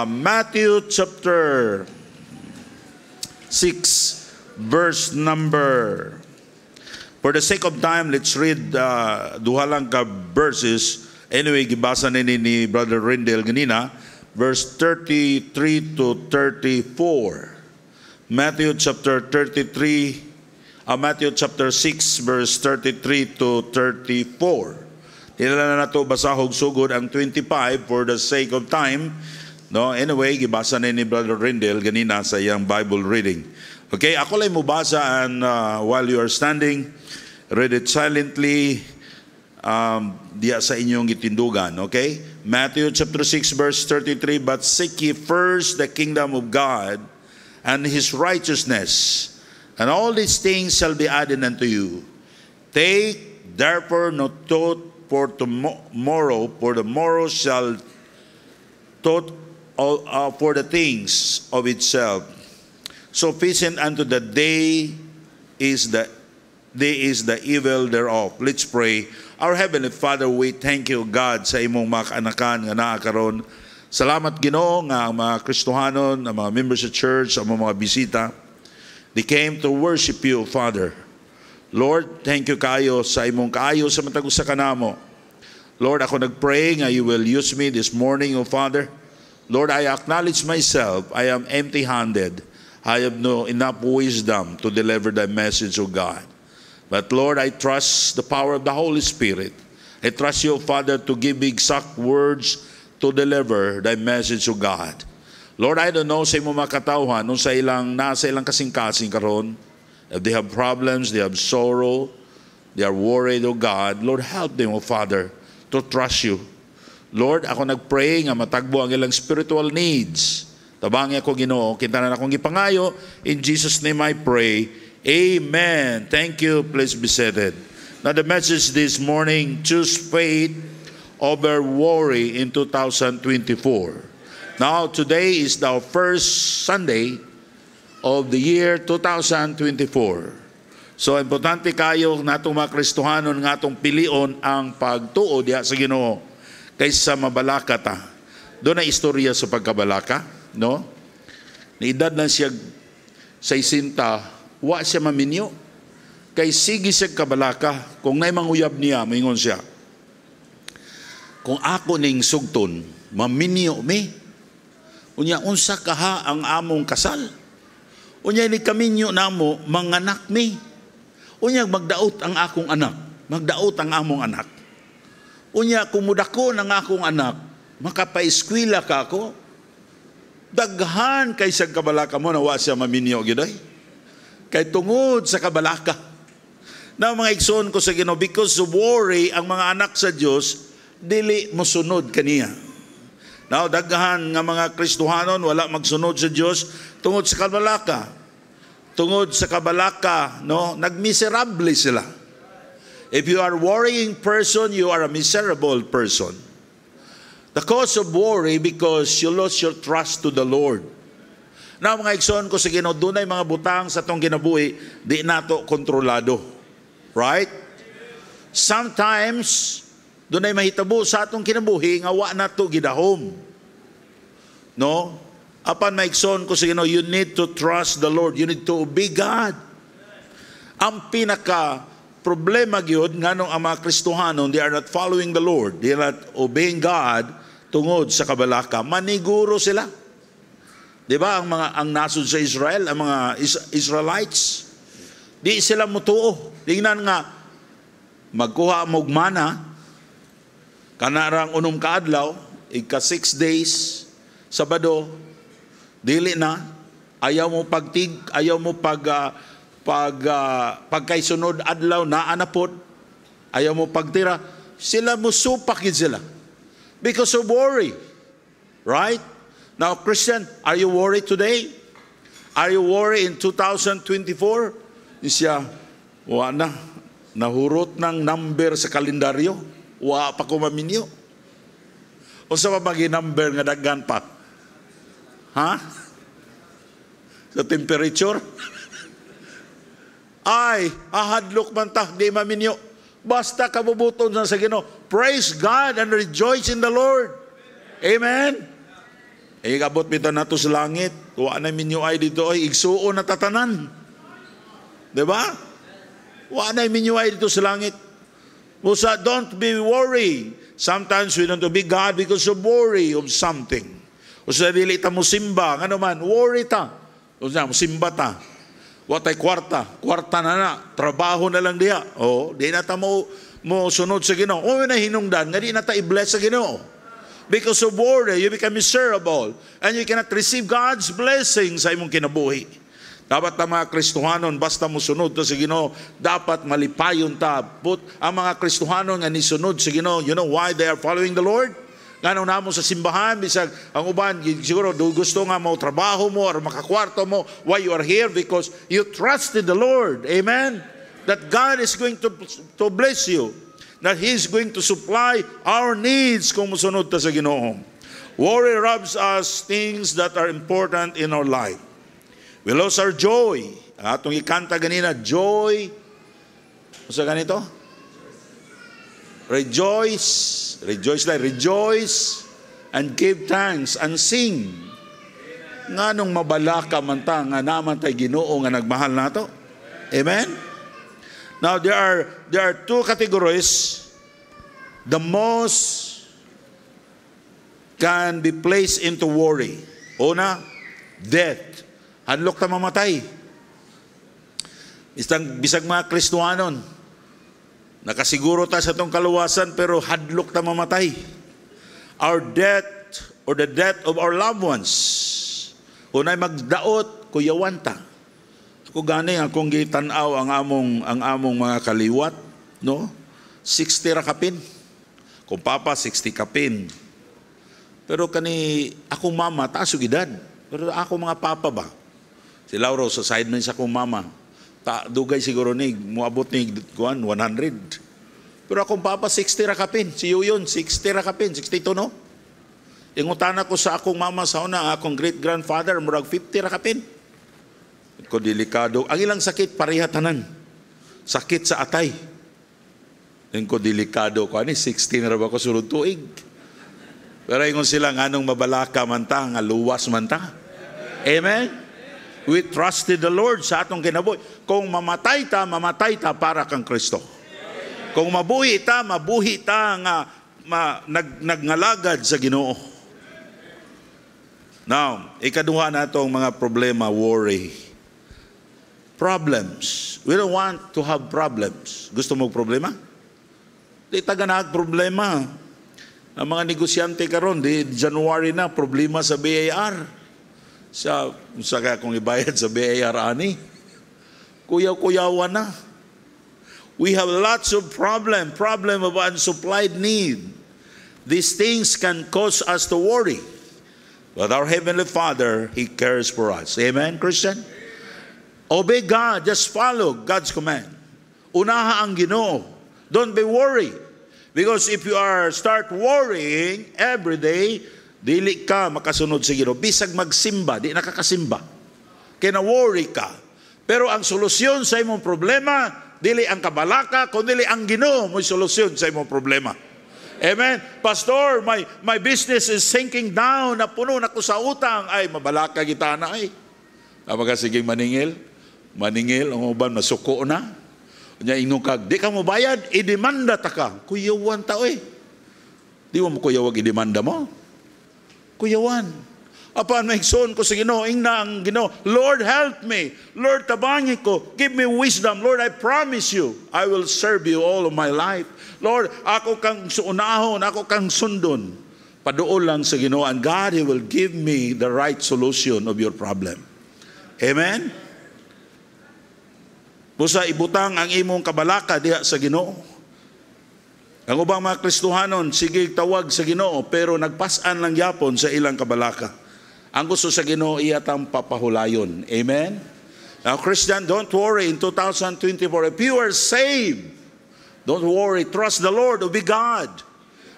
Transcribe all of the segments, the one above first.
Matthew chapter 6, verse number. For the sake of time, let's read duha lang ka verses. Anyway, gibasa ni Brother Rendell ganina, verse 33 to 34. Matthew chapter 6, verse 33 to 34. Tinala na nato basahog sugod ang 25 for the sake of time. No, anyway, gibasa ni Brother Rendell ganina sa iyang Bible reading. Okay, ako lang mubasa and while you are standing, read it silently diya sa inyong gitindugan. Okay? Matthew chapter 6 verse 33, but seek ye first the kingdom of God and His righteousness, and all these things shall be added unto you. Take therefore no thought for tomorrow, for the morrow shall thought for the things of itself. Sufficient unto the day is the evil thereof. Let's pray. Our Heavenly Father, we thank you, God, sa imong mga kaanakan nga naa karon. Salamat, Ginoo, nga ang mga Kristohanon, ang mga members of church, ang mga bisita, they came to worship you, Father. Lord, thank you kayo sa imong kaayo sa matag usa kanamo. Lord, ako nagpray nga you will use me this morning, O Father. Lord, I acknowledge myself, I am empty-handed. I have no enough wisdom to deliver the message of God. But Lord, I trust the power of the Holy Spirit. I trust you, Father, to give me exact words to deliver the message of God. Lord, I don't know sa imong mga katawhan, nung nasa ilang kasing-kasing karon, if they have problems, they have sorrow, they are worried, O God, Lord, help them, O Father, to trust you. Lord, ako nagpray nga matagbo ang ilang spiritual needs. Tabangi ako, Ginoo, kita na akong ipangayo. In Jesus' name I pray. Amen. Thank you. Please be seated. Now the message this morning, choose faith over worry in 2024. Now today is the first Sunday of the year 2024. So, importante kayo natong mga Kristohanon nga atong pilion ang pagtuo diya sa Ginoo kaysa mabalaka ta. Doon na istorya sa pagkabalaka, no? Niedad na siya 60, wa siya maminyo. Kay sige siya kabalaka, kung nay manguyab niya, maingon siya, kung ako ning sugton, maminyo mi. Unya, unsa kaha ang among kasal? Unya, ni kaminyo namo, manganak mi. Unya, magdaot ang akong anak. Magdaot ang among anak. Unya, kumudako ng akong anak, makapaeskwila ka ako, daghan kay sa kabalaka mo na wa siya maminyo giday. Kay tungod sa kabalaka. Na mga igsoon ko sa Ginoo, because of worry, ang mga anak sa Dios dili mosunod kaniya. Now, daghan nga mga Kristohanon wala magsunod sa Dios tungod sa kabalaka. Tungod sa kabalaka, no, nagmiserable sila. If you are a worrying person, you are a miserable person. The cause of worry because you lost your trust to the Lord. Now, mga igsoon ko sa Ginoo, dunay mga butang sa tong kinabuhi, di nato kontrolado. Right? Sometimes, dunay mahitabo sa atong kinabuhi nga wa nato gidahom. No? Apan maigsoon ko sa Ginoo, you need to trust the Lord. You need to obey God. Ang pinaka problema gyud nganong ang mga Kristohanon, they are not following the Lord. They are not obeying God tungod sa kabalaka. Maniguro sila. 'Di ba ang nasod sa Israel, ang mga Israelites, di sila mutuo. Tingnan nga magkuha mo og mana kanarang unom ka adlaw, ika 6 days, Sabado, dili na, ayaw mo pagkaisunod adlaw na anapod, ayaw mo pagtira, sila musupakid sila because of worry. Right? Now, Christian, are you worried today? Are you worried in 2024? Siya, wa na, nahurot ng number sa kalendaryo, wa pa ko maminyo. O sa mabagi number nga daghan pa? Ha? Sa temperature? Ay, ahadlok man ta, di maminyo. Basta kabubuton sa Ginoo. Praise God and rejoice in the Lord. Amen? Abot bitaw nato sa langit. Wa na minyo ay dito ay igsuon na tatanan. Diba? Wa na minyo ay dito sa langit. Musa, don't be worried. Sometimes we don't obey God because of worry of something. O sa dili ta mo simba, ano man, worry ta. O sa mo simba ta. Watay kwarta na, trabaho na lang diha. O, di na ta mo sunod sa Ginoo. O na hinungdan, nga di na ta i-bless sa Ginoo. Because of worry, you become miserable and you cannot receive God's blessing sa imong kinabuhi. Dapat ang mga Kristohanon, basta mo sunod to sa Ginoo, dapat malipayon ta. But ang mga Kristohanon nga nisunod sa Ginoo, you know why they are following the Lord? Ngano na mo sa simbahan, bisag ang uban, siguro gusto nga mo trabaho mo or makakwarto mo, why you are here? Because you trusted the Lord. Amen? That God is going to bless you. That He is going to supply our needs kung musunod ta sa Ginoo. Worry robs us things that are important in our life. We lose our joy. Ang atong ikanta ganina, joy. Ano sa ganito? Rejoice. Rejoice and give thanks and sing. Nga nung mabalaka man ta, nga naman tayo Ginoo nga nagmahal nato. Amen? Now, there are two categories. The most can be placed into worry. Una, death. Hadlok ta mamatay. Bisag mga Kristohanon, nakasiguro ta sa itong kaluwasan, pero hadlok ta mamatay. Our death or the death of our loved ones. Unay magdaot, kuyawan ta. Ako gani, akong gitanaw ang among mga kaliwat, no? 60 ra kapin. Kung papa, 60 kapin. Pero akong mama, taas yung edad. Pero ako mga papa ba? Si Lauro, sa side man sa akong mama, dugay siguro ni, muabot ni 100. Pero akong papa, 60 ra kapin. Si Yuyon, 60 ra kapin. 62, no? Ingutana ko sa akong mama sa una, akong great-grandfather, murag 50 ra kapin. Ko delikado. Ang ilang sakit, pareha tanan. Sakit sa atay. Yung ko delikado ko, 16 na ba ko sulod tuig. Pero ingon sila, anong mabalaka man ta, nga luwas man ta. Amen? We trusted the Lord sa atong kinabuhi. Kung mamatay ta para kang Kristo. Kung mabuhi ta nga nagngalagad sa Ginoo. Now, ikaduha na itong mga problema, worry. Problems. We don't want to have problems. Gusto mo problema? Di taganag problema. Ang mga negosyante karon, di January na, problema sa BAR. Sa kung ibayad sa BAR ani, kuyaw-kuyawan na. We have lots of problem of unsupplied need. These things can cause us to worry. But our Heavenly Father, He cares for us. Amen, Christian? Obey God. Just follow God's command. Unaha ang Ginoo. Don't be worried. Because if you start worrying every day, dili ka makasunod sa Ginoo. Bisag magsimba, di nakakasimba. Kaya na-worry ka. Pero ang solusyon sa imong problema, dili ang kabalaka, kundi ang Ginoo mo'y solusyon sa imong problema. Amen? Pastor, my business is sinking down, napuno na ko sa utang. Ay, mabalaka kita na ay. Sige maningil, ang uban masuko na. Nya inukag, di ka mo bayad, idemanda ta ka. Kuyawan tao eh. Di mo kuyawag idemanda mo? Kuyawan. Apan maigsoon ko sa Ginoo, ingna ang Ginoo, Lord help me. Lord tabangi ko. Give me wisdom. Lord, I promise you, I will serve you all of my life. Lord, ako kang suunahon, ako kang sundon. Paduol lang sa Ginoo, and God, He will give me the right solution of your problem. Amen? Busa ibutang ang imong kabalaka diha sa Ginoo. Ang ubang mga Kristohanon, sige tawag sa Ginoo, pero nagpasan lang yapon sa ilang kabalaka. Ang gusto sa Ginoo, iyatang papahulayon. Amen? Now, Christian, don't worry in 2024. If you are saved, don't worry. Trust the Lord, obey God.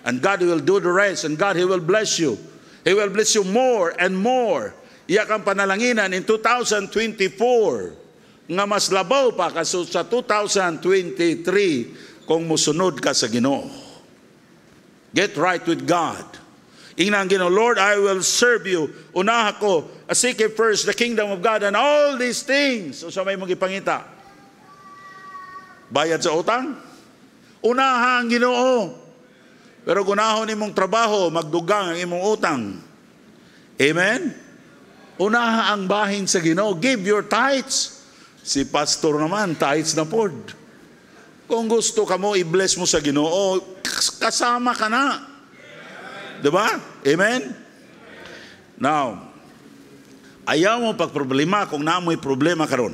And God will do the rest. And God, He will bless you. He will bless you more and more. Iya kang panalanginan in 2024. Nga mas labaw pa kaso sa 2023 kung musunod ka sa Ginoo. Get right with God. Ingnan Ginoo, Lord, I will serve you. Unaha ko, seek ye first the kingdom of God and all these things. So sa may mong ipangita, bayad sa utang? Unaha ang Ginoo. Pero gunahon imong trabaho, magdugang ang imong utang. Amen? Unaha ang bahin sa Ginoo. Give your tithes. Si pastor naman, tithes na pod. Kung gusto ka mo, i-bless mo sa Ginoo, kasama ka na. Diba? Amen? Now, ayaw mo pagproblema kung naamoy problema karon.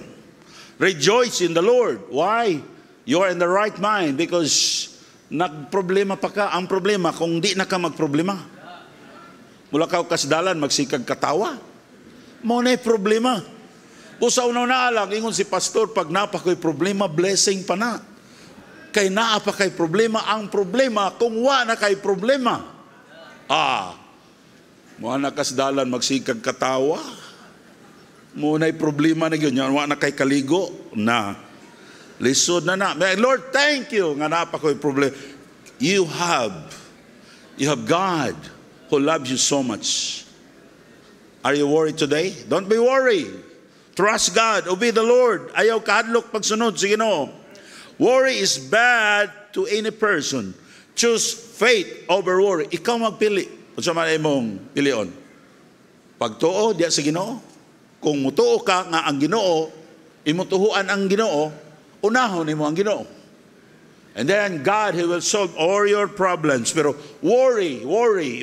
Rejoice in the Lord. Why? You are in the right mind because nagproblema pa ka. Ang problema kung di na ka magproblema. Mula ka kasdalan, magsikag katawa. Mo na problema. Usaw na naalang, ingon si pastor, pag napakoy problema, blessing pa na. Kay naa pa kay problema. Ang problema kung wa na kay problema. Mga nakasdalan magsikag katawa. Muna'y problema na yun. Yan, na kay kaligo na. Lisod na na. Lord, thank you. Nga napakoy problema. You have God who loves you so much. Are you worried today? Don't be worried. Trust God. Obey the Lord. Ayaw kahadlok pagsunod. Sige no. Worry is bad to any person. Choose faith over worry. Ikaw magpili. Kung sa man mong pilion. Pagtuo, diya sa Ginoo. Kung mutuo ka nga ang Ginoo, imutuhuan ang Ginoo, unahon mo ang Ginoo. And then God, He will solve all your problems. Pero worry.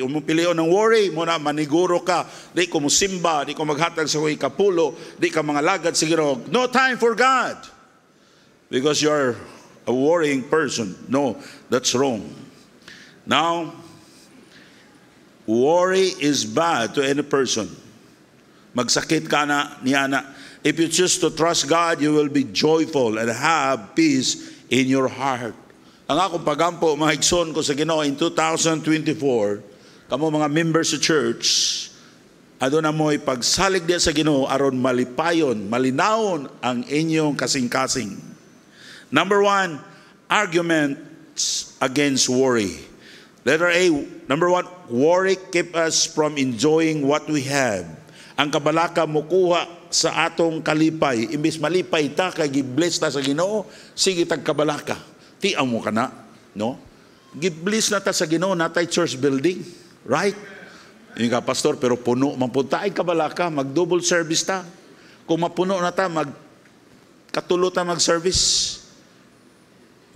Umupilion ng worry, muna maniguro ka. Di ko musimba, di ko maghatag sa kuy kapulo, di ka mga lagad sa Ginoo. No time for God. Because you're a worrying person. No, that's wrong. Now, worry is bad to any person. Magsakit ka na niya na. If you choose to trust God, you will be joyful and have peace in your heart. Ang akong pagampo, mga igsoon ko sa Ginoo in 2024, kamo mga members sa church, aduna mo'y pagsalig diya sa Ginoo aron malipayon, malinawon ang inyong kasing-kasing. Number 1, arguments against worry. Letter A, number 1, worry keep us from enjoying what we have. Ang kabalaka mo kuha sa atong kalipay. Imbis malipay ta, kay gibless ta sa Ginoo, sige tag kabalaka. Tiang mo ka na, no? Gibless na ta sa Ginoo, natay church building. Right? Yung ka, pastor, pero puno, mapunta ay kabalaka, mag-double service ta. Kung mapuno na ta, katulo ta mag-service.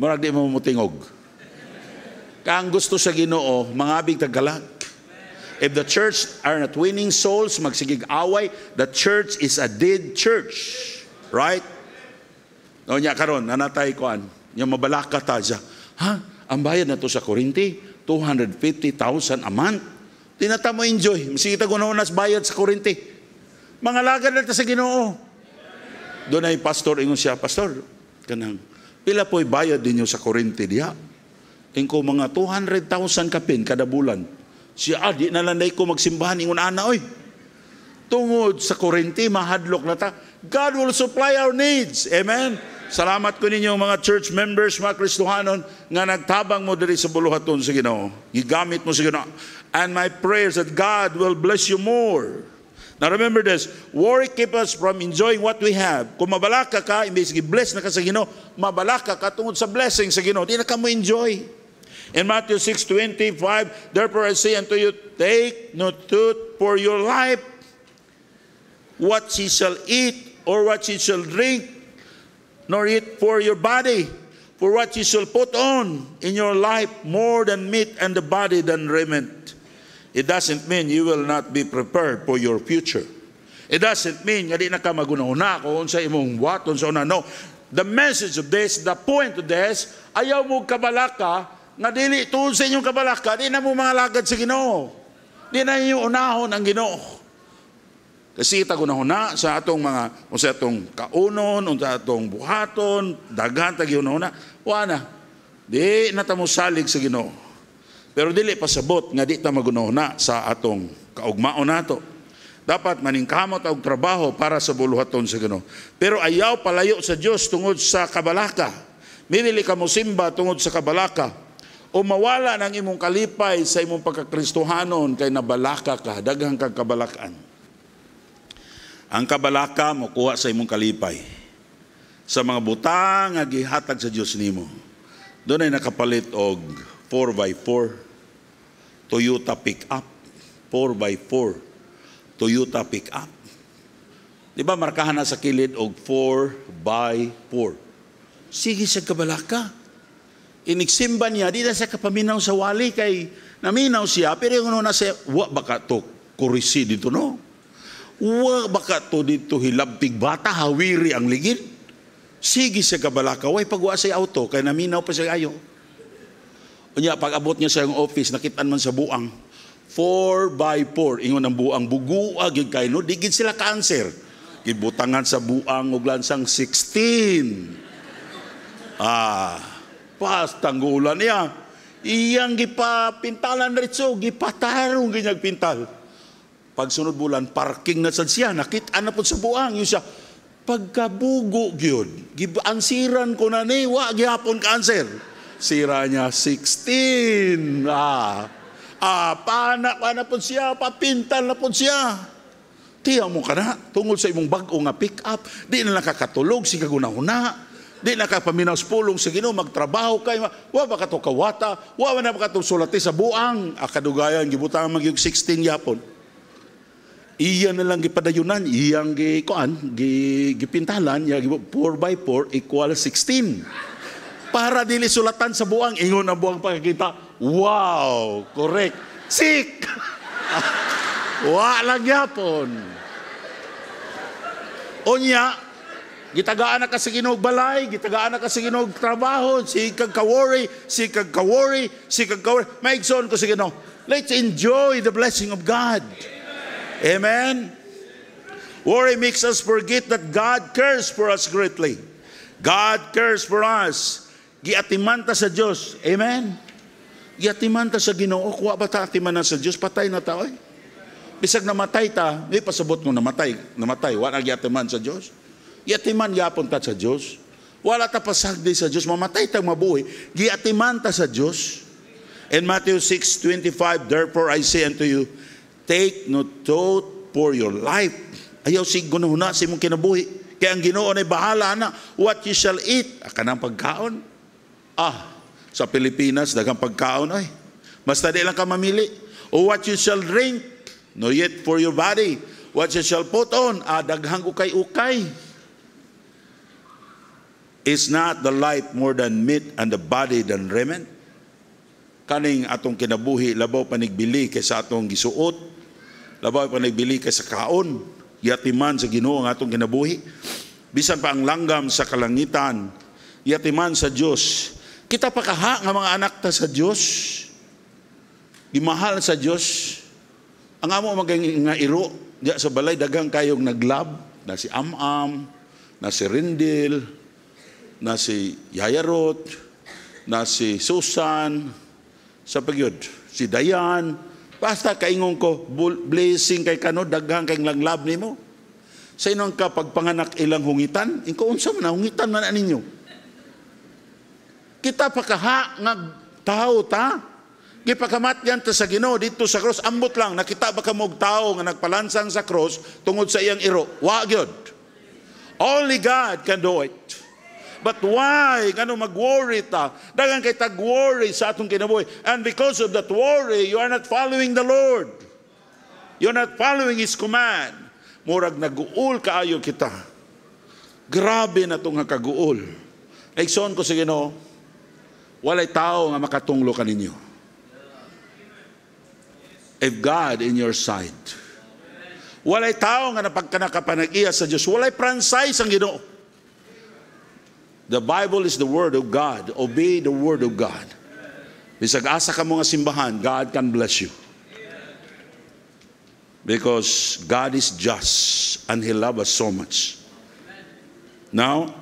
Marag di mo mutingog. Kang gusto sa Ginoo, mangabig tagalag. If the church are not winning souls, magsigig away, the church is a dead church. Right? O niya karon, nanatay koan, yung mabalaka ta siya. Ang bayad na to sa Korinti, 250,000 a month. Di na ta mo enjoy. Sige ta gunaw nas bayad sa Korinti. Mga lagad na ta sa Ginoo. Doon ay pastor, ingon siya, pastor, kanang, pila po'y bayad ninyo sa Korinti diha? Ingko mga 200,000 kapin kada bulan. Siya, di nalanday ko magsimbahan, ingon ana, oy. Tungod sa Korinti, mahadlok na ta. God will supply our needs. Amen? Salamat ko ninyo mga church members, mga Kristohanon, nga nagtabang mo diri sa buluhaton sa Ginoo. Gigamit mo sa Ginoo. And my prayers that God will bless you more. Now remember this, worry keep us from enjoying what we have. Kung mabalaka ka, imbes gi-bless na ka sa Ginoo, mabalaka ka tungod sa blessing sa Ginoo, di na ka mo enjoy. In Matthew 6:25, therefore I say unto you, take no thought for your life, what ye shall eat, or what ye shall drink, nor eat for your body, for what ye shall put on in your life, more than meat and the body than raiment. It doesn't mean you will not be prepared for your future. It doesn't mean nga di na ka magunahuna kung sa imong what, sa una. No. The message of this, the point of this, ayaw mo kabalaka, nga dili tuon sa inyong kabalaka, di na mo mga lagad sa Ginoo. Di na inyong unahon ang Ginoo. Kasi tagunahuna sa atong mga, o sa atong kaunon, o sa atong buhaton, daghan tagiunahuna, wala. Di na ta mo salig sa Ginoo. Pero dili pasabot nga di ta magunahuna sa atong kaugmaon nato. Dapat maningkamot og trabaho para sa buluhaton sa Ginoo. Pero ayaw palayo sa Dios tungod sa kabalaka. Minili ka mo simba tungod sa kabalaka. o mawala ng imong kalipay sa imong pagkakristohanon kay nabalaka ka, daghang kang kabalakan. Ang kabalaka mo kuha sa imong kalipay sa mga butang nga gihatag sa Dios nimo. Doon ay nakapalit og 4x4 Toyota pick-up. 4x4 Toyota pick-up. Di ba markahan na sa kilid og 4x4. Sige sa kabalaka. Inigsimba niya, di na siya kapaminaw sa wali kay naminaw siya, pero yung na siya, wa baka to kurisi dito, no? Wa baka to dito hilabtig bata, hawiri ang ligid. Sige sa kabalaka, way pagwa sa auto, kay naminaw pa siya ayo. Unya, pag abot niya sa yung office, nakitaan man sa buang, 4x4, ingon ang buang, buguag yung kayo, no? Digid sila cancer. Gibutangan sa buang, ug lansang 16. Pas tanggulan niya. Iyang gipapintalan ritso, gipatarong ganyag pintal. Pagsunod bulan, parking na sad siya, nakita na po sa buang. Yung siya, pagkabugo yun, gibansiran ko na ni, wa, gihapon cancer. Sira niya 16. Panak po siya, papintal na po siya. Tiyaw mo ka na, tungod sa imong bag-o nga pick up, di na nakakatulog, si kagunahuna. Di nakapaminaw sa pulong sa Ginoo, magtrabaho kay wa ba kato kawata, wa na ba kato sulati sa buang, akadugayan gibutang magyug 16 yapon. Iya na lang gipadayunan, iyang gipintalan, 4x4 equal 16. Para dili sulatan sa buang, ingon ang buang pagkita. Wow, correct. Sick. Wa lang yapon. Onya, gitagaan na ka sa Ginoo balay, gitagaan na ka sa Ginoo trabaho, sikag ka-worry, sikag ka-worry, sikag ka-worry. Maigsoon ko sa Ginoo. Let's enjoy the blessing of God. Amen? Worry makes us forget that God cares for us greatly. God cares for us. Giatimanta sa Diyos. Amen? Giatimanta sa Ginoo. Kuha ba ta atimanan sa Diyos? Patay na tao eh. Bisag namatay ta, may pasabot mo namatay. Wala giatiman sa Diyos. Giatiman yapon ta sa Diyos. Wala ta pasagdi sa Diyos. Mamatay tang mabuhi. Giatiman ta sa Diyos. In Matthew 6:25, therefore I say unto you, take no thought for your life. Ayaw sigunahuna sa imong kinabuhi. Kaya ang Ginoo ay bahala na what you shall eat. Kanang pagkaon. Sa Pilipinas, daghang pagkaon ay. Basta di lang ka mamili. O what you shall drink. No yet for your body. What you shall put on. Daghang ukay-ukay. Is not the life more than meat and the body than raiment? Kaning atong kinabuhi, labaw panigbili kaysa atong gisuot. Labaw panigbili kaysa kaon. Yatiman sa Ginoo ang atong kinabuhi. Bisan pa ang langgam sa kalangitan. Yatiman sa Diyos. Kita pa kaha nga mga anak ta sa Diyos. Gimahal sa Diyos. Ang amo maging nga iro, diya sa balay, dagang kayong naglab, na si Am-Am, na si Rindil, na si Yayarot, na si Susan, sa pagyod, si Dayan. Basta kaingon ko, blessing kay kano, daghang kay langlab nimo. Sa inong ka pagpanganak ilang hungitan, inko unsa man na hungitan man ninyo. Kita pa kaha nga tao ta. Gipakamatyan ta sa Ginoo dito sa cross, ambot lang nakita ba ka mog tao nga nagpalansang sa cross tungod sa iyang iro. Wa gyud. Only God can do it. But why? Kano mag-worry ta? Dagang kay tag-worry sa atong kinabuhi. And because of that worry, you are not following the Lord. You're not following His command. Murag nag-uul kaayo kita. Grabe na itong kaguol. Naigsoon ko sa Ginoo, walay tao nga makatunglo ka ninyo. If God in your side. Walay tao nga napagkanakapanag-iya sa Diyos. Walay franchise ang Ginoo. The Bible is the Word of God. Obey the Word of God. Bisag asa ka mga simbahan, God can bless you. Because God is just and He loves us so much. Now,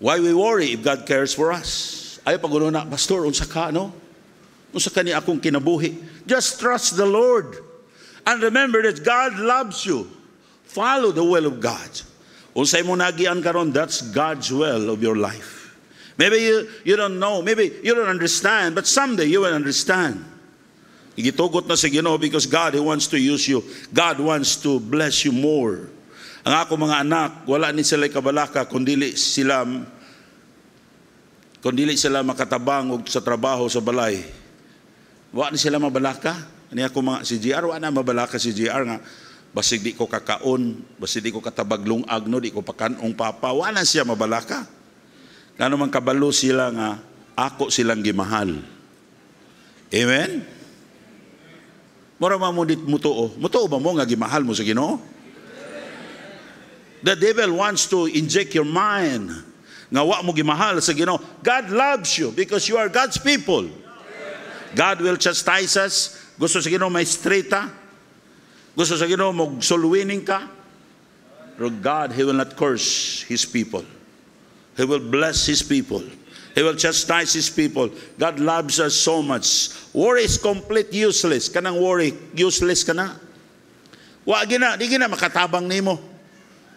why we worry if God cares for us? Ay pagulo na, Pastor, unsa ka, no? Unsa ka ni akong kinabuhi? Just trust the Lord. And remember that God loves you. Follow the will of God. Unsay mo nagian karon, that's God's will of your life. Maybe you don't know, maybe you don't understand, but someday you will understand. Igitugot na sa Ginoo because God, He wants to use you. God wants to bless you more. Ang ako mga anak, wala ni sila kabalaka kundili sila makatabang og sa trabaho sa balay. Wa ni sila mabalaka. Ani ako mga si GR, wa na mabalaka si GR nga basig di ko kakaon, basig di ko katabaglong agno, di ko pakanong papa, wa na siya mabalaka. Ngano man kabalo sila nga ako silang gimahal. Amen. Mura man mo dit mutuo. Mutuo ba mo nga gimahal mo sa Ginoo? The devil wants to inject your mind nga wa mo gimahal sa Ginoo. God loves you because you are God's people. God will chastise us. Gusto sa Ginoo may straighta. Gusto sa Ginoo mo soluwining ka. But God, He will not curse His people. He will bless His people. He will chastise His people. God loves us so much. Worry is complete useless. Kanang worry, useless ka na. Di gina makatabang nimo.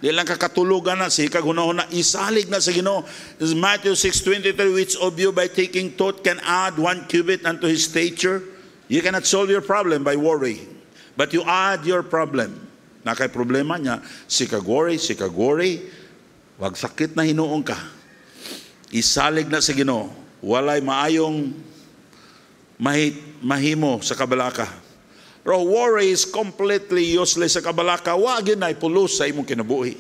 Di lang kakatulugan na, sikag hunahuna, isalig na sa Ginoo. This is Matthew 6:23, which of you by taking thought can add 1 cubit unto his stature? You cannot solve your problem by worrying. But you add your problem. Nakay problema niya, sikag worry, wag sakit na hinuong ka. Isalig na sa Ginoo. Walay maayong mahimo sa kabalaka. Pero worry is completely useless sa kabalaka. Wag yun ay pulos sa imong kinabuhi.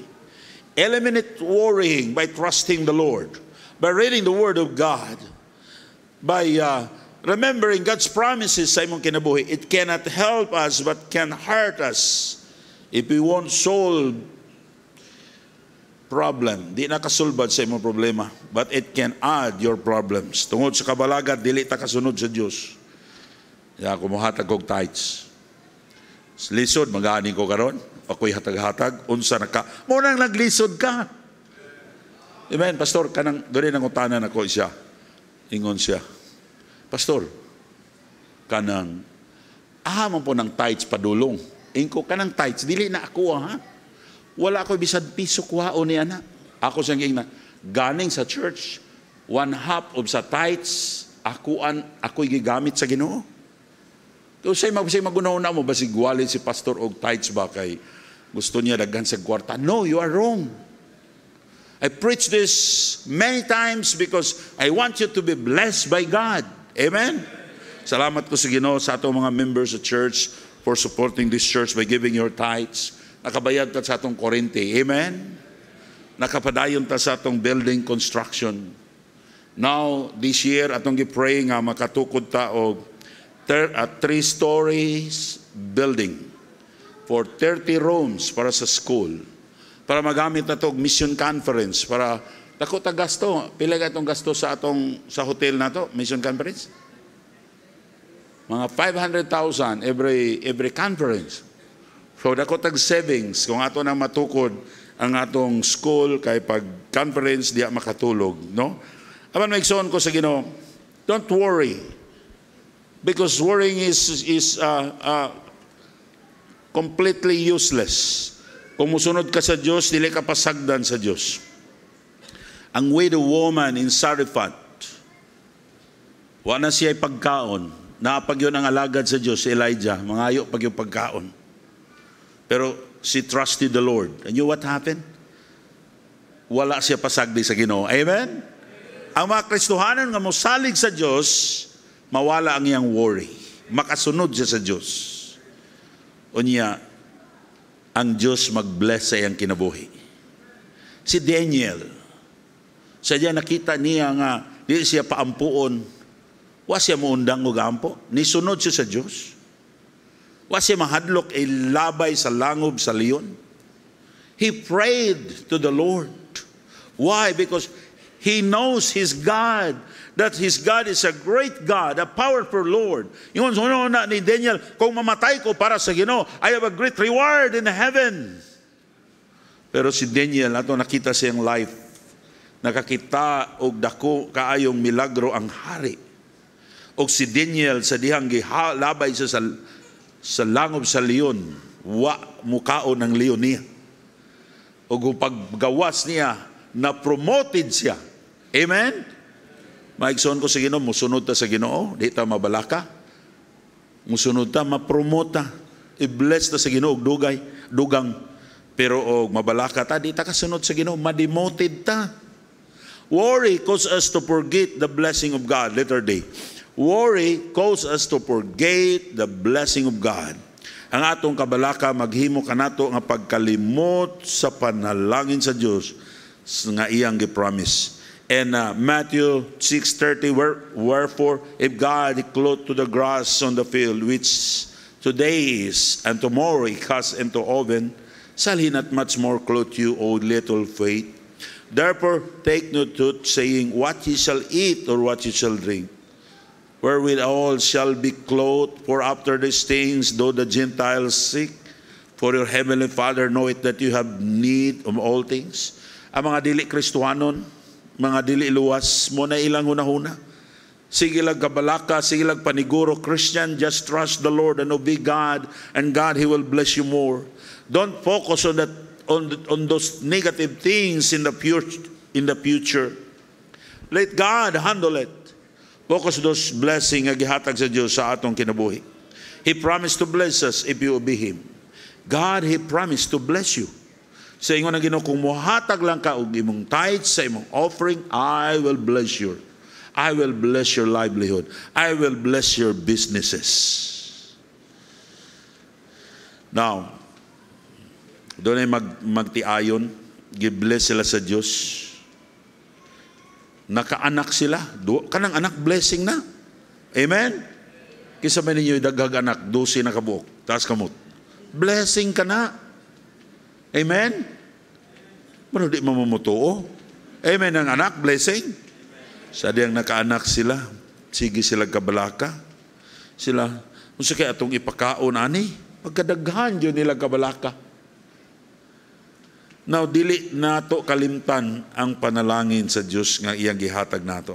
Eliminate worrying by trusting the Lord, by reading the Word of God, by remembering God's promises sa imong kinabuhi. It cannot help us but can hurt us if we won't solve problem. Di na kasulbad sa imong problema, but it can add your problems. Tungod sa kabalaga, dili ta kasunod sa Dios. Ya kumuhatag og tithes. Lisod magani ko karon, ako'y hatag-hatag unsa na ka. Mo nang naglisod ka. Amen, pastor, kanang diri nang utanan ako siya. Ingon siya. Pastor, kanang man po ng tithes padulong. Ingko kanang tithes dili na ako ha. Wala ko bisad piso kuhaon ni ana. Ako sang na ganing sa church, 1/2 of sa tithes ako'y gigamit sa Ginoo. So say magunaw mo basig wallet si pastor og tithes ba kay gusto niya daghan sa kwarta. No, you are wrong. I preach this many times because I want you to be blessed by God. Amen. Salamat ko sa Ginoo sa atong mga members sa church for supporting this church by giving your tithes. Nakabayad ta sa atong kuryente. Amen. Nakapadayon ta sa atong building construction. Now, this year, atong gi-pray nga makatukod ta og 3 stories building for 30 rooms para sa school. Para magamit na ito mission conference. Para, dako ta gasto. Pila ka itong gasto sa hotel na to, mission conference? Mga 500,000 every conference. So dako tag savings kung ato nang matukod ang atong school kay pag conference diya makatulog, no? Apan maigsoon ko sa Ginoo, don't worry. Because worrying is completely useless. Kung musunod ka sa Diyos, dili ka pasagdan sa Diyos. Ang widow woman in Sarephat, wala siya pagkaon. Naapag yun ang alagad sa Diyos, Elijah. Mangayo pag yung pagkaon. Pero she trusted the Lord. And you know what happened? Wala siya pasagdi sa Ginoo. Amen? Ang mga Kristohanon nga mosalig sa Diyos, mawala ang iyang worry. Makasunod siya sa Diyos. Unya, ang Diyos mag-bless sa iyang kinabuhi. Si Daniel, sa diya nakita niya nga, di siya paampuon, wa siya muundang o gampo, nisunod siya sa Diyos. Wa siya mahadlok ilabay sa langob sa leon. He prayed to the Lord. Why? Because he knows his God, that his God is a great God, a powerful Lord. Yung na ni Daniel, kung mamatay ko para sa Ginoo, I have a great reward in heaven. Pero si Daniel, ato nakita siyang life, nakakita og dako kaayong milagro ang hari. Og si Daniel sa dihang labay sa langob sa leon, wa mukaon ng leon niya. Og paggawas niya, na promoted siya. Amen? Maigsoon ko sa Ginoo, musunod ta sa Ginoo, di ta mabalaka. Musunod ta, mapromote ta. I-bless ta sa Ginoo, dugang. Pero og mabalaka ta, di ta kasunod sa Ginoo, ma-demoted ta. Worry causes us to forget the blessing of God. Letter D. Worry causes us to forget the blessing of God. Ang atong kabalaka, maghimo kanato nga pagkalimot sa panalangin sa Dios nga iyang gipromise. And Matthew 6:30, wherefore, if God clothe to the grass on the field, which today is, and tomorrow he cast into oven, shall he not much more clothe you, O little faith? Therefore, take no thought, saying, what ye shall eat, or what ye shall drink. Wherewith all shall be clothed, for after these things, though the Gentiles seek, for your heavenly Father knoweth that you have need of all things. Ang mga dili Kristohanon, mga dili luwas, mo na ilang hunahuna. Sige lang kabalaka, sige lang paniguro, Christian, just trust the Lord and obey God, and God, He will bless you more. Don't focus on that, on those negative things in the future. Let God handle it. Focus those blessings nga gihatag sa Dios sa atong kinabuhi. He promised to bless us if you obey Him. God, He promised to bless you. Sa ingon ang Ginoo, kung mohatag lang ka og imong tithes sa imong offering, I will bless you. I will bless your livelihood. I will bless your businesses. Now, doon ay magtiayon, gibless sila sa Diyos. Nakaanak sila. Kanang anak, blessing na. Amen? Kisa man ninyo daghag anak, 12 na kabuok, taas kamot. Blessing ka na. Amen? Mano di mamumutuo? Amen ang anak, blessing? Sa diyang nakaanak sila, sige sila kabalaka. Sila, kung sa kaya itong ipakaon, ani, pagkadaghan yun nila kabalaka. Now, dili nato kalimtan ang panalangin sa Diyos nga iyang gihatag nato.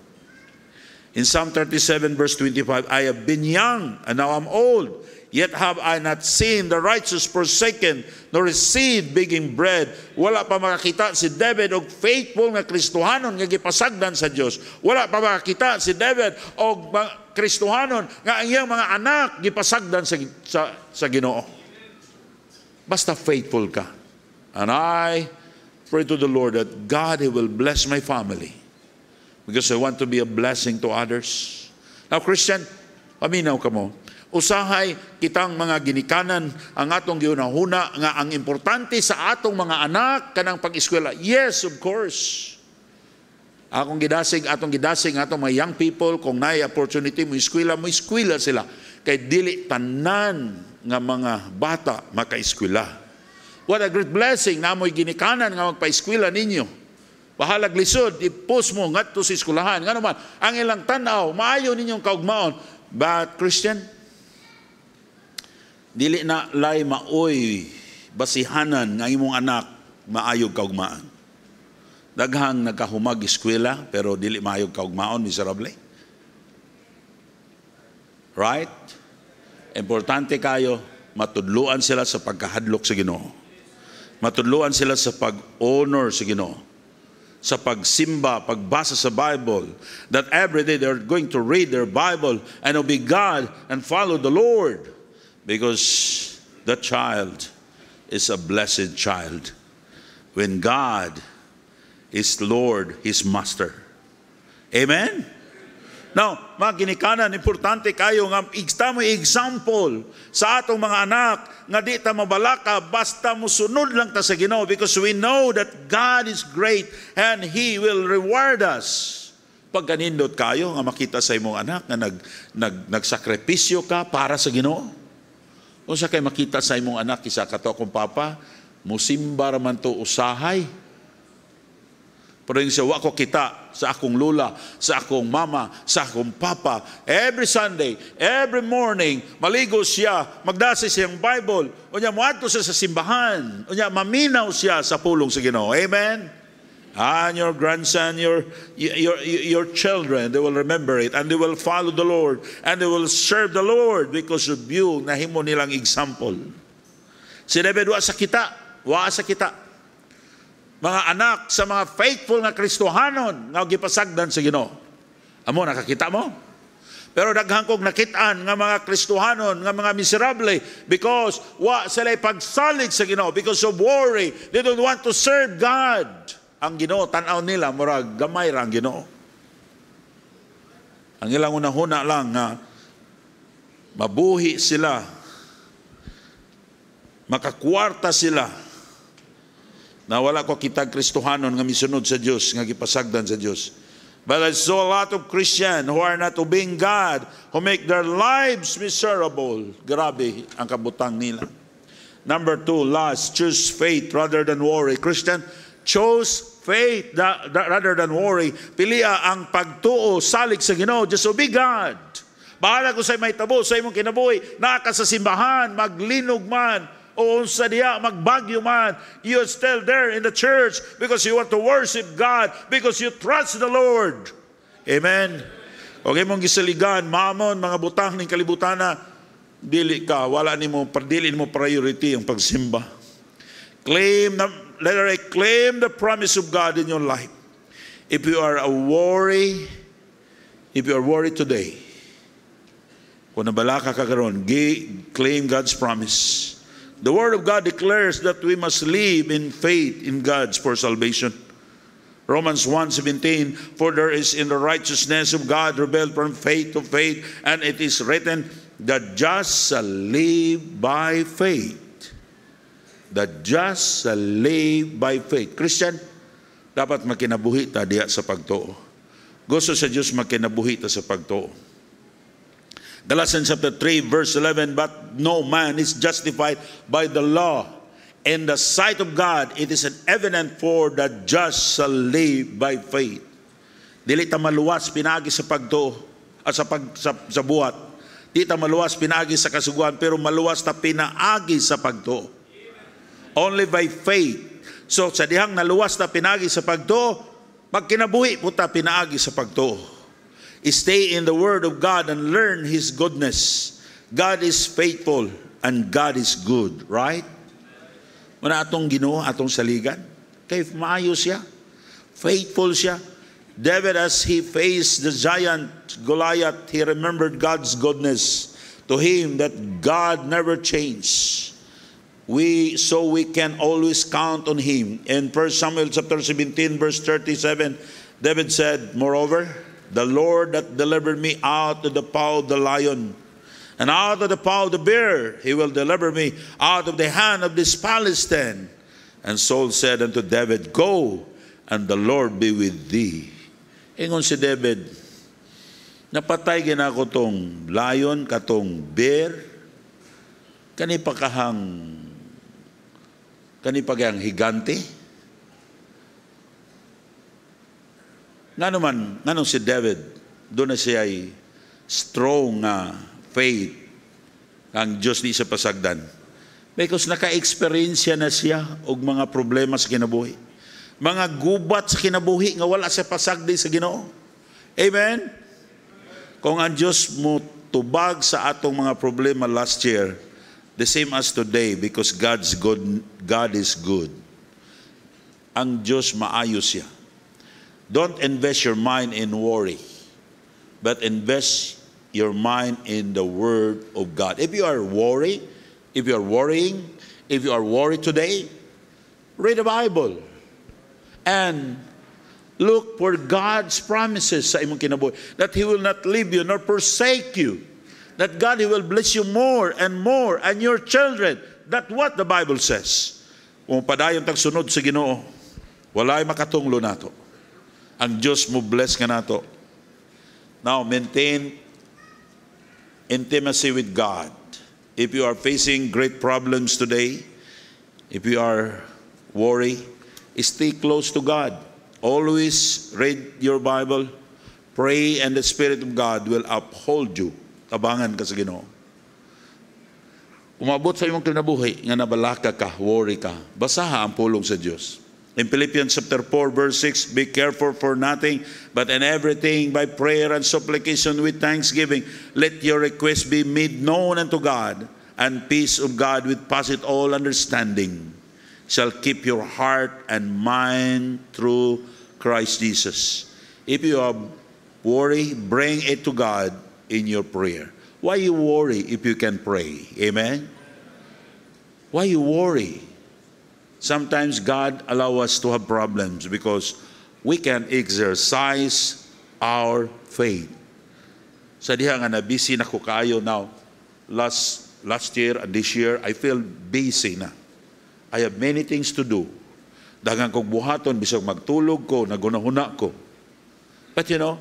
In Psalm 37 verse 25, I have been young and now I'm old, yet have I not seen the righteous forsaken, nor received begging bread. Wala pa makakita si David og faithful nga Kristohanon nga gipasagdan sa Dios. Wala pa makakita si David og Kristohanon nga ang iyang mga anak gipasagdan sa Ginoo. Basta faithful ka. And I pray to the Lord that God, He will bless my family because I want to be a blessing to others. Now, Christian, paminaw ka mo. Usahay kitang mga ginikanan ang atong giunahuna nga ang importante sa atong mga anak kanang pag-eskwela. Yes, of course. Atong gidasing atong mga young people, kung naay opportunity mo eskwela sila. Kay dili tanan nga mga bata maka-eskwela. What a great blessing na mo'y ginikanan nga magpa-eskwela ninyo. Bahalag lisod, ipos mo ngadto sa eskwelahan. Nga naman, ang ilang tanaw, maayo ninyong kaugmaon. But Christian, dili na lay maoy basihanan nga imong anak maayog kaugmaan. Daghang nagkahumag eskwela pero dili maayog kaugmaon, miserable. Right? Importante kayo, matudluan sila sa pagkahadlok sa Ginoo. Matudluan sila sa pag-honor sa Ginoo, sa pagsimba, pagbasa sa Bible, that every day they're going to read their Bible and obey God and follow the Lord, because that child is a blessed child when God is Lord, His Master. Amen? Now, mga ginikanan, importante kayo nga mo example sa atong mga anak nga di ta mabalaka basta musunod lang ta sa Ginoo, because we know that God is great and He will reward us. Pag ganindot kayo nga makita sa imong anak nga nagsakripisyo ka para sa Ginoo. O sa kay makita sa imong anak isa ka to akong papa, musimba raman to usahay. Pero yung siya, wako kita sa akong lula, sa akong mama, sa akong papa. Every Sunday, every morning, maligo siya, magdasal siyang Bible. O niya, muadto siya sa simbahan. O niya, maminaw siya sa pulong sa Ginoo. Amen? And your grandson, your children, they will remember it. And they will follow the Lord. And they will serve the Lord because of you, nahimo nilang example. Si David, wa sa kita. Mga anak sa mga faithful na Kristohanon nga gipasagdan sa Ginoo. Amo, nakakita mo? Pero daghang kog nakitaan nga mga Kristohanon, nga mga miserable, because wa sila pagsalig sa Ginoo, because of worry. They don't want to serve God. Ang Ginoo, tanaw nila, murag gamay ra ang Ginoo. Ang ilang unahuna lang nga, mabuhi sila, makakwarta sila, na wala ko kitag Kristohanon nga misunod sa Diyos, nga gipasagdan sa Diyos. But I saw a lot of Christians who are not obeying God, who make their lives miserable. Grabe ang kabutang nila. Number 2, last, choose faith rather than worry. Christian, chose faith rather than worry. Pilia ang pagtuo, salig sa Ginoo, just obey God. Bahala ko sa may tabo, sa imong kinabuhi, naka sa simbahan, maglinog man, o sa diya, magbagyo man, you're still there in the church because you want to worship God, because you trust the Lord. Amen? Okay mong gisaligan, mamon, mga butang ng kalibutana, dili ka, wala nimo priority ang pagsimba. Claim the promise of God in your life. If you are worried today, kung nabala ka karon, claim God's promise. The Word of God declares that we must live in faith in God for salvation. Romans 1:17, for there is in the righteousness of God revealed from faith to faith, and it is written, the just shall live by faith. The just shall live by faith. Christian, dapat makinabuhi ta diya sa pagtuo. Gusto sa Diyos makinabuhi ta sa pagtuo. Galatians chapter 3 verse 11, but no man is justified by the law. In the sight of God, it is an evident for the just shall live by faith. Dili ta maluwas pinagi sa pagtuo at sa buhat. Di ta maluwas pinagi sa kasuguan, pero maluwas ta pinaagi sa pagtuo. Only by faith. So sa dihang naluwas ta pinagi sa pagtuo, magkinabuhi po ta pinaagi sa pagtuo. Stay in the Word of God and learn His goodness. God is faithful and God is good, right? Muna atong Ginoo, atong saligan. Kay maayo siya. Faithful siya. David, as he faced the giant Goliath, he remembered God's goodness to him, that God never changed. So we can always count on Him. In 1 Samuel chapter 17 verse 37, David said, moreover, the Lord that delivered me out of the paw of the lion, and out of the paw of the bear, He will deliver me out of the hand of this Philistine. And Saul said unto David, go, and the Lord be with thee. Ingon si David, napatay gina ko tong lion, katong bear, kani pagang higante. Nganong si David, doon na siya ay strong faith ang Diyos di sa pasagdan. Because naka-experience na siya og mga problema sa kinabuhi. Mga gubat sa kinabuhi nga wala sa pasagdi sa Ginoo. Amen? Kung ang Diyos mo tubag sa atong mga problema last year, the same as today, because God is good. Ang Diyos maayo siya. Don't invest your mind in worry, but invest your mind in the Word of God. If you are worried today, read the Bible and look for God's promises sa imong kinabuhi, that He will not leave you nor forsake you, that God, He will bless you more, and your children. That's what the Bible says. Kung padayon tagsunod sa Ginoo, walay makatunglo nato. Ang Diyos mo bless ka nato. Now, maintain intimacy with God. If you are facing great problems today, if you are worried, stay close to God. Always read your Bible, pray, and the Spirit of God will uphold you. Tabangan ka sa Ginoo. Umabot sa imong kinabuhi, nga nabalaka ka, worry ka, basaha ang pulong sa Diyos. In Philippians chapter 4 verse 6, be careful for nothing, but in everything by prayer and supplication with thanksgiving, let your requests be made known unto God, and peace of God with passeth all understanding shall keep your heart and mind through Christ Jesus. If you have worry, bring it to God in your prayer. Why you worry if you can pray? Amen? Why you worry? Sometimes God allow us to have problems because we can exercise our faith. Sa diha nga na busy na ko kaayo now. Last year and this year, I feel busy na. I have many things to do. Daghang kong buhaton, bisag magtulog ko, nagunahuna ko. But you know,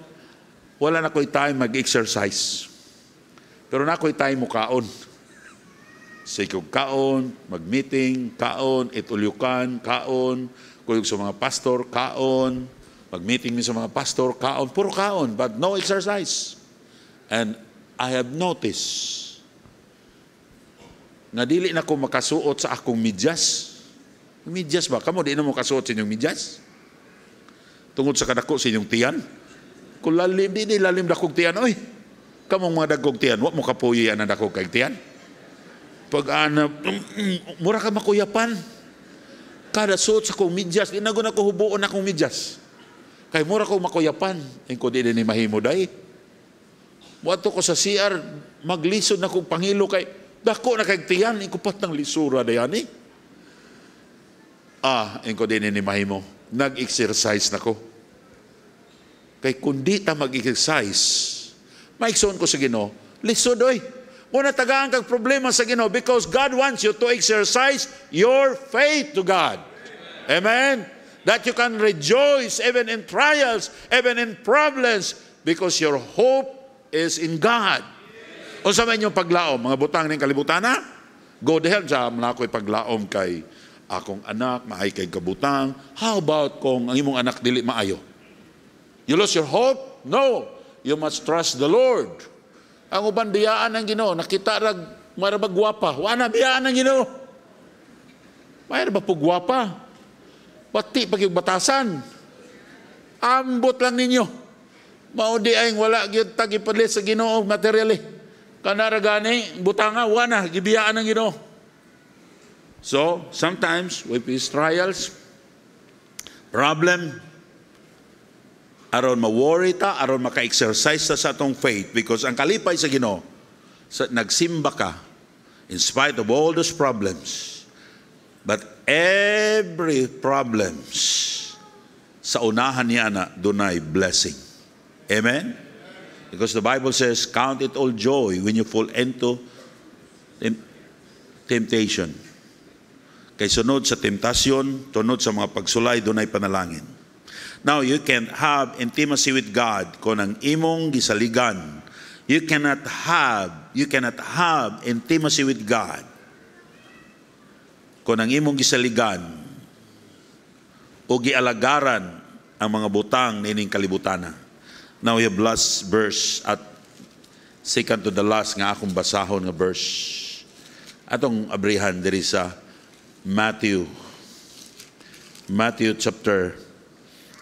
wala na ko'y time mag-exercise. Pero na ko'y time mo kaon. Sa ikog kaon, mag-meeting, kaon, itulyukan, kaon, kuyog sa mga pastor, kaon, mag-meeting sa mga pastor, kaon, puro kaon, but no exercise. And I have noticed na dili na ko makasuot sa akong medyas. Medyas ba? Kamo di na mo kasuot sa inyong medyas? Tungod sa kadako sa inyong tiyan? Kung lalim, di lalim dakog tiyan, oy. Kamong mga dagkog tiyan, wak mo kapuyi ang dakog kay tiyan. Pag mura ka makuyapan. Kada suot sa kong medyas, di na ko hubuon akong medyas. Kay mura ko makuyapan. Yung ko di ni mahimo day. Wato ko sa CR, maglisod na kong pangilo kay, dako na kay tiyan, ikupat ng lisura dayan eh. Yung ko di ni mahimo. Nag-exercise na ko. Kay kundi ta mag-exercise, maikson ko sa Ginoo, lisod oy. Muna tagaan kag problema sa Ginoo because God wants you to exercise your faith to God. Amen? That you can rejoice even in trials, even in problems because your hope is in God. O sa man yung paglaom, mga butang ng kalibutan na, go to hell, jam na ako'y paglaom kay akong anak, maay kay kabutang. How about kung ang imong anak dili maayo? You lost your hope? No. You must trust the Lord. Ang uban biyaan ng Ginoo, nakita rag marabag gwapa. Wala biyaan ng Ginoo. Mayroon ba po gwapa? Pati pag yung batasan. Ambot lang ninyo. Maudi ay wala gyud tagipadlit sa Ginoo materially. Kanara gani butanga wala gibiyaan ng Ginoo. So, sometimes we face trials, problem, aron ma-worry ta, aron maka-exercise ta sa atong faith because ang kalipay sa Ginoo, nagsimba ka in spite of all those problems. But every problems sa unahan niya na dunay blessing. Amen? Because the Bible says, count it all joy when you fall into temptation. Kay sunod sa temptasyon, tunod sa mga pagsulay, dunay panalangin. Now, you can have intimacy with God kung ang imong gisaligan. You cannot have intimacy with God kung ang imong gisaligan o gialagaran ang mga butang na ining kalibutana. Now, we have last verse at second to the last nga akong basahon nga verse. Atong abrihan diri sa Matthew chapter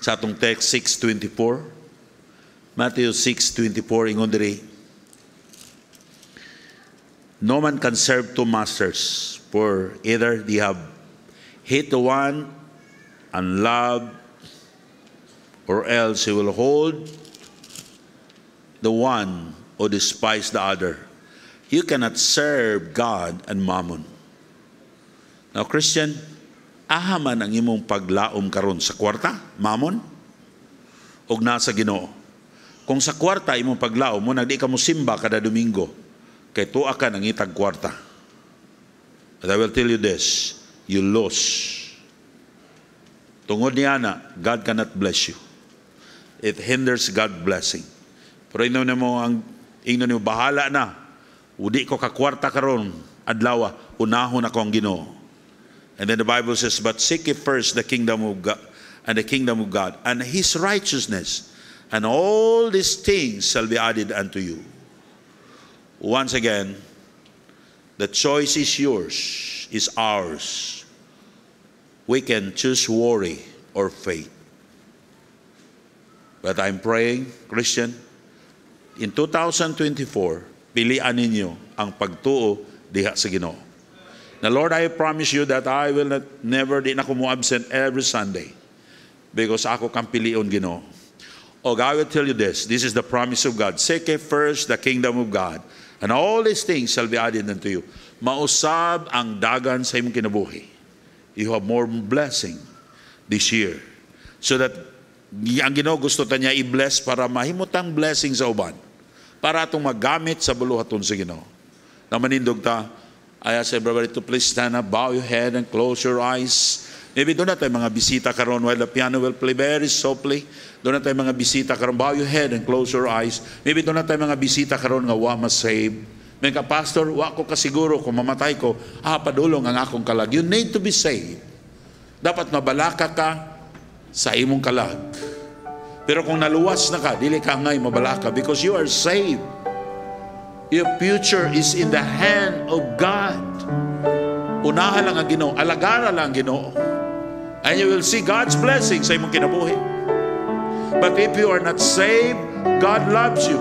sa atong text 6:24. Matthew 6:24 ingon diri, no man can serve two masters, for either they have hate the one and love, or else he will hold the one or despise the other. You cannot serve God and mammon. Now, Christian, ahaman ang imong paglaom karon sa kwarta, mammon, o nasa Ginoo. Kung sa kwarta imong paglaom mo, nagdi ka mo simba kada Domingo, kay tuwa ka ng itag kwarta. But I will tell you this, you lose. Tungod niya na, God cannot bless you. It hinders God blessing. Pero ino mo bahala na, udi ko ka kwarta karon adlaw, unahon ako ang Ginoo. And then the Bible says, but seek ye first the kingdom of God, and the kingdom of God, and His righteousness, and all these things shall be added unto you. Once again, the choice is yours, is ours. We can choose worry or faith. But I'm praying, Christian, in 2024, pilian ninyo ang pagtuo diha sa Ginoo. Now, Lord, I promise you that I will never di na ko mo absent every Sunday because ako kang pilion Ginoo. Oh, God will tell you this. This is the promise of God. Seek first the kingdom of God, and all these things shall be added unto you. Mausab ang dagan sa imong kinabuhi. You have more blessing this year. So that ang Ginoo gusto ta niya i-bless para mahimutang blessing sa uban. Para atong magamit sa buluhaton sa Ginoo. Na manindog ta, I ask everybody to please stand up, bow your head and close your eyes. Maybe doon na tayo mga bisita karon while the piano will play very softly. Doon na tayo mga bisita karon, bow your head and close your eyes. Maybe doon na tayo mga bisita karon nga wa ma-save. May ka, Pastor, wa ko kasiguro kung mamatay ko, padulong ang akong kalag. You need to be saved. Dapat mabalaka ka sa imong kalag. Pero kung naluwas na ka, dili ka ngay mabalaka because you are saved. Your future is in the hand of God. Unahan lang ang Ginoo, alagara lang ang Ginoo. And you will see God's blessing sa imong kinabuhi. But if you are not saved, God loves you.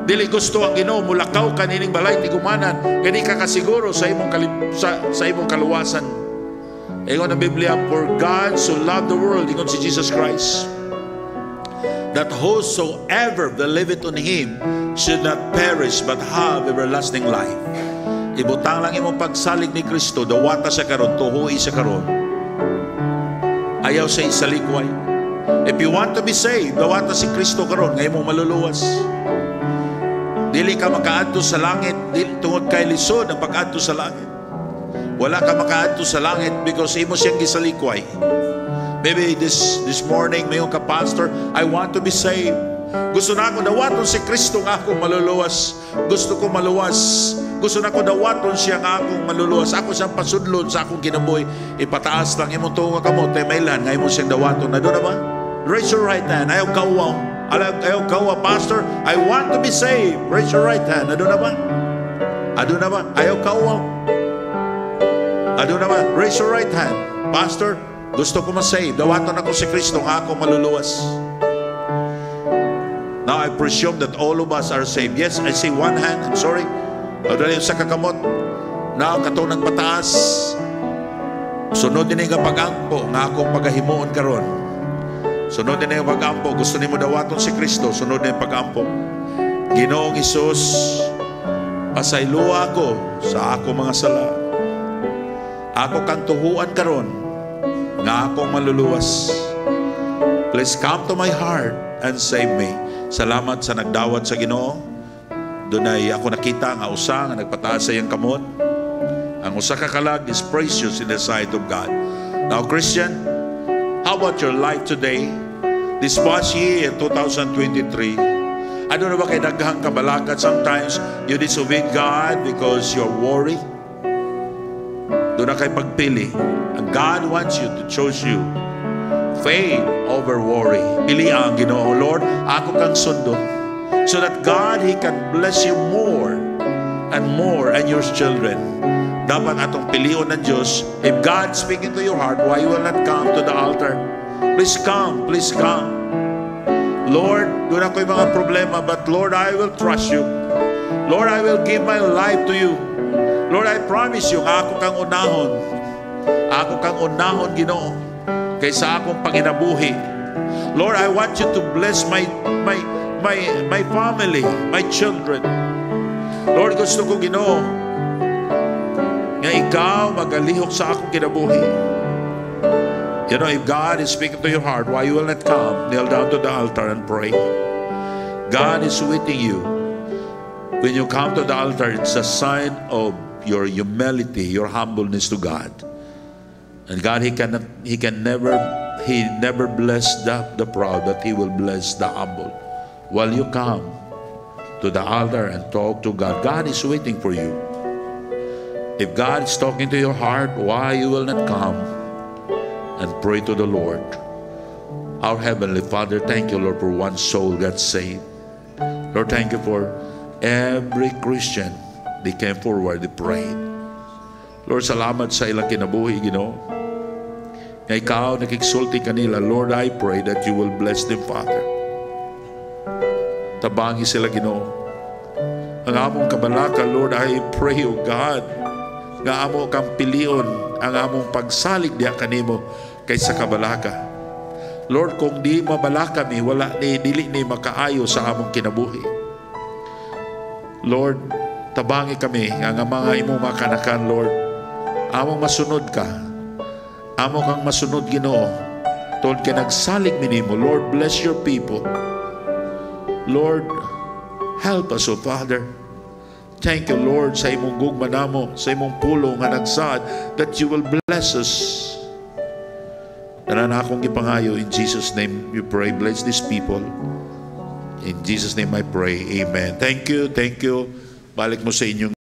Dili gusto ang Ginoo mulakaw kanining balay tigumanan, gani ka kasiguro sa imong sa imong kaluwasan. Ingon ang Biblia, for God so loved the world, ingon si Jesus Christ, that whosoever believeth on Him should not perish but have everlasting life. Ibutang lang imong pagsalig ni Kristo, dawata sa karon, tuhoy sa karon. Ayaw sa isalikway. If you want to be saved, dawata si Kristo karon, ngay mong maluluwas. Dili ka makaadto sa langit, dili tungod kay lisod ang pag-adto sa langit. Wala ka makaadto sa langit because imo siyang gisalikway. Maybe this morning, mayon ka, Pastor, I want to be saved. Gusto na ako dawaton si Kristo nga akong maluluwas. Gusto ko maluwas. Gusto na ako dawaton siya nga akong maluluwas. Ako siyang pasudlon sa akong kinabuhi. Ipataas lang imong tunga kamot, mailan nga imong siyang dawaton. Na doon na ba? Raise your right hand. Ayaw kawaw. Ayaw kawaw, Pastor, I want to be saved. Raise your right hand. Na doon na ba? Doon na ba? Ayaw kawaw. Doon na ba? Raise your right hand. Pastor, gusto ko ma-save. Dawaton ako si Kristo nga akong maluluwas. Now I presume that all of us are saved. Yes, I see one hand. I'm sorry. Dali sa kakamot. Now katong nagpataas. Sunod din nga pag-ampo nga akong pagahimuon karon. Sunod din nga pag-ampo. Gusto nimo dawaton si Kristo. Sunod din pag-ampo. Ginoong Hesus, pasayloa ako sa ako mga sala. Ako kang tuhuan karon nga akong maluluwas. Please come to my heart and save me. Salamat sa nagdawat sa Ginoo. Dunay ako nakita nga usa nga nagpataas sa iyang kamot. Ang usa ka kalag is precious in the sight of God. Now, Christian, how about your life today? This past year, 2023, ano na ba kay daghang kabalakad? Sometimes you disobey God because you're worried. Doon na kay pagpili. And God wants you to choose you. Faith over worry. Pili ang Ginoo. Lord, ako kang sundon. So that God, He can bless you more and your children. Dapat atong pilion ng Diyos. If God speaking to your heart, why you will not come to the altar? Please come. Please come. Lord, doon ako yung mga problema, but Lord, I will trust you. Lord, I will give my life to you. Lord, I promise you, ako kang unahon. Ako kang unahon, Ginoo, kaysa akong panginabuhi. Lord, I want you to bless my family, my children. Lord, gusto ko, Ginoo, nga ikaw magalihok sa akong kinabuhi. You know, if God is speaking to your heart, why you will not come, kneel down to the altar and pray. God is waiting you. When you come to the altar, it's a sign of your humility, your humbleness to God. And God, He never bless the proud, but He will bless the humble. While you come to the altar and talk to God, God is waiting for you. If God is talking to your heart, why you will not come and pray to the Lord? Our Heavenly Father, thank you, Lord, for one soul got saved. Lord, thank you for every Christian. They came forward, they prayed. Lord, salamat sa ilang kinabuhi, Ginoo. Nga ikaw nakiksulti kanila. Lord, I pray that you will bless them, Father. Tabangi sila, Ginoo. Ang among kabalaka, Lord, I pray, O God, nga amo kang pilion ang among pagsalig diha kanimo kaysa kabalaka. Lord, kung di mabala kami, wala ni dili ni makaayo sa among kinabuhi. Lord, tabangi kami nga mga imong makanakan, Lord. Among masunod ka. Amo kang masunod, Ginoo. Tod ka nagsalig minimo. Lord, bless your people. Lord, help us, O Father. Thank you, Lord, sa imong gugma namo, sa imong pulong nga nagsaad that you will bless us. Tanan akong gipangayo, in Jesus' name we pray. Bless these people. In Jesus' name I pray. Amen. Thank you. Balik mo sa inyong